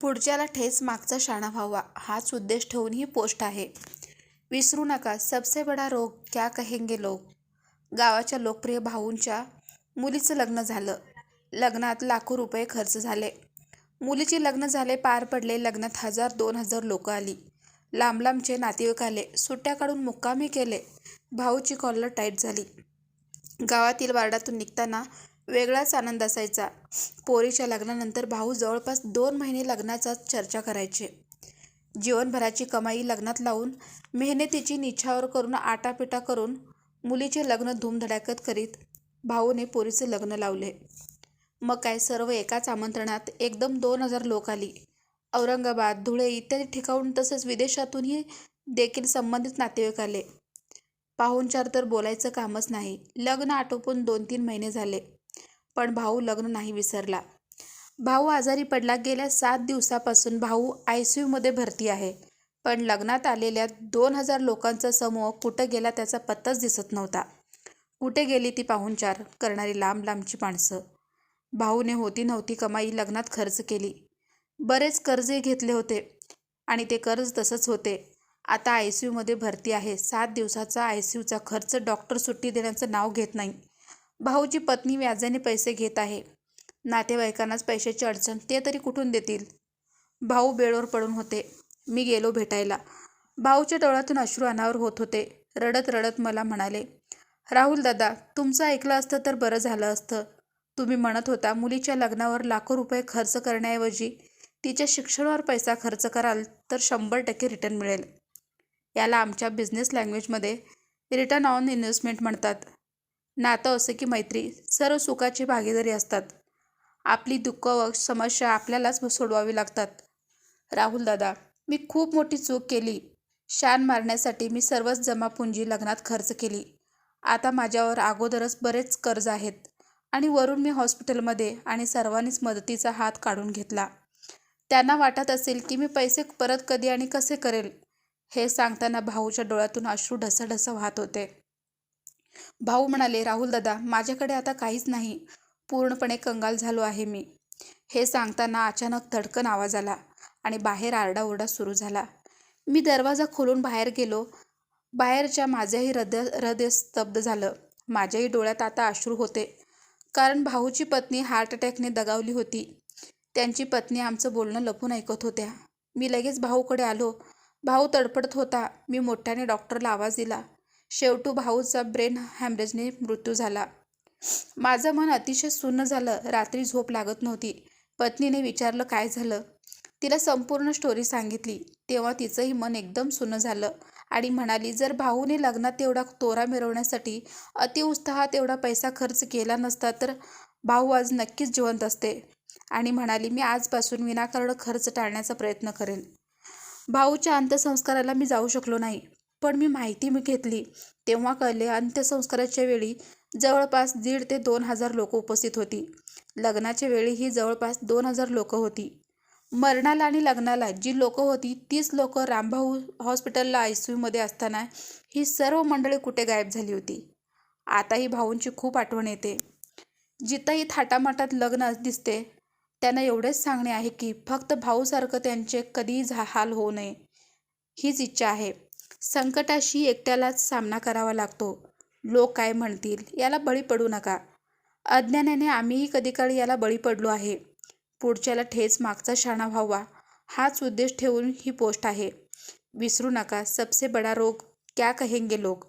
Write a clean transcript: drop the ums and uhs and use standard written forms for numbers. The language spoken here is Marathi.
पुढच्याला ठेच मागचा शाणा व्हावा हाच उद्देश ठेवून ही पोस्ट आहे. विसरू नका सबसे बडा रोग क्या कहेंगे लोग. गावाच्या लोकप्रिय भाऊंच्या मुलीचं लग्न झालं. लग्नात लाखो रुपये खर्च झाले. मुलीचे लग्न झाले, पार पडले. लग्नात 1000-2000 लोक आली. लांब लांबचे नातेवाईक आले. सुट्ट्या काढून मुक्कामी केले. भाऊची कॉलर टाईट झाली. गावातील वार्डातून निघताना वेगळाच आनंद असायचा. पोरीच्या लग्नानंतर भाऊ जवळपास 2 महिने लग्नाचा चर्चा करायचे. जीवनभराची कमाई लग्नात लावून, मेहनतीची निछावर करून, आटापिटा करून मुलीचे लग्न धूमधडाक्यात करीत भाऊने पोरीचे लग्न लावले. मग काय, सर्व एकाच आमंत्रणात एकदम 2000 लोक आली. औरंगाबाद, धुळे इत्यादी ठिकाणून तसेच विदेशातूनही देखील संबंधित नातेवाईक आले. पाहुणचार तर बोलायचं कामच नाही. लग्न आटोपून 2-3 महिने झाले, पण भाऊ लग्न नाही विसरला. भाऊ आजारी पडला. गेल्या 7 दिवसापासून भाऊ ICUमध्ये भरती आहे. पण लग्नात आलेल्या 2000 लोकांचा समूह कुठं गेला त्याचा पत्ताच दिसत नव्हता. कुठे गेली ती पाहुणचार करणारी लांब लांबची माणसं. भाऊने होती नव्हती कमाई लग्नात खर्च केली. बरेच कर्जही घेतले होते आणि ते कर्ज तसंच होते. आता ICUमध्ये भरती आहे. 7 दिवसाचा ICUचा खर्च. डॉक्टर सुट्टी देण्याचं नाव घेत नाही. भाऊची पत्नी व्याजाने पैसे घेत आहे. नातेवाईकांनाच पैशाची अडचण, ते तरी कुठून देतील. भाऊ बेडवर पडून होते. मी गेलो भेटायला. भाऊच्या डोळ्यातून अश्रू अनावर होत होते. रडत रडत मला म्हणाले, राहुल दादा, तुमचं ऐकलं असतं तर बरं झालं असतं. तुम्ही म्हणत होता मुलीच्या लग्नावर लाखो रुपये खर्च करण्याऐवजी तिच्या शिक्षणावर पैसा खर्च कराल तर 100% रिटर्न मिळेल. याला आमच्या बिझनेस लँग्वेजमध्ये रिटर्न ऑन इन्व्हेस्टमेंट म्हणतात. नातं असं की मैत्री, सर्व सुखाची भागीदारी असतात. आपली दुःख व समस्या आपल्यालाच सोडवावी लागतात. राहुल दादा, मी खूप मोठी चूक केली. शान मारण्यासाठी मी सर्वच जमापुंजी लग्नात खर्च केली. आता माझ्यावर अगोदरच बरेच कर्ज आहेत आणि वरून मी हॉस्पिटलमध्ये आणि सर्वांनीच मदतीचा हात काढून घेतला. त्यांना वाटत असेल की मी पैसे परत कधी आणि कसे करेल. हे सांगताना भाऊच्या डोळ्यातून अश्रू ढसाढसा वाहत होते. भाऊ म्हणाले, राहुल दादा, माझ्याकडे आता काहीच नाही. पूर्णपणे कंगाल झालो आहे मी. हे सांगताना अचानक धडकन आवाज आला आणि बाहेर आरडाओरडा सुरू झाला. मी दरवाजा खोलून बाहेर गेलो. बाहेरच्या माझ्याही हृदय स्तब्ध झालं. माझ्याही डोळ्यात आता अश्रू होते. कारण भाऊची पत्नी हार्ट अटॅकने दगावली होती. त्यांची पत्नी आमचं बोलणं लपून ऐकत होत्या. मी लगेच भाऊकडे आलो. भाऊ तडफडत होता. मी मोठ्याने डॉक्टरला आवाज दिला. शेवटी भाऊचा ब्रेन हॅमरेजने मृत्यू झाला. माझं मन अतिशय सुन्न झालं. रात्री झोप लागत नव्हती. पत्नीने विचारलं काय झालं. तिला संपूर्ण स्टोरी सांगितली. तेव्हा तिचंही मन एकदम सुन्न झालं आणि म्हणाली, जर भाऊने लग्नात तेवढा तोरा मिरवण्यासाठी अतिउत्साहात एवढा पैसा खर्च केला नसता तर भाऊ आज नक्कीच जिवंत असते. आणि म्हणाली, मी आजपासून विनाकारण खर्च टाळण्याचा प्रयत्न करेन. भाऊच्या अंत्यसंस्काराला मी जाऊ शकलो नाही, पण मी माहिती घेतली. तेव्हा कळले अंत्यसंस्काराच्या वेळी जवळपास 1,500 ते 2,000 लोक उपस्थित होती. लग्नाच्या वेळीही जवळपास 2,000 लोक होती. मरणाला आणि लग्नाला जी लोकं होती तीच लोकं रामभाऊ हॉस्पिटलला ICUमध्ये असताना ही सर्व मंडळी कुठे गायब झाली होती. आताही भाऊंची खूप आठवण येते. जिथंही थाटामाटात लग्न दिसते त्यांना एवढेच सांगणे आहे की फक्त भाऊसारखं त्यांचे कधीही हाल होऊ नये, हीच इच्छा आहे. संकटाशी एकट्यालाच सामना करावा लागतो. लोक काय म्हणतील याला बळी पडू नका. अज्ञानाने आम्हीही कधीकाळी याला बळी पडलो आहे. पुढच्याला ठेच मागचा शाणा व्हावा हाच उद्देश ठेवून ही पोस्ट आहे. विसरू नका सबसे बडा रोग क्या कहेंगे लोग.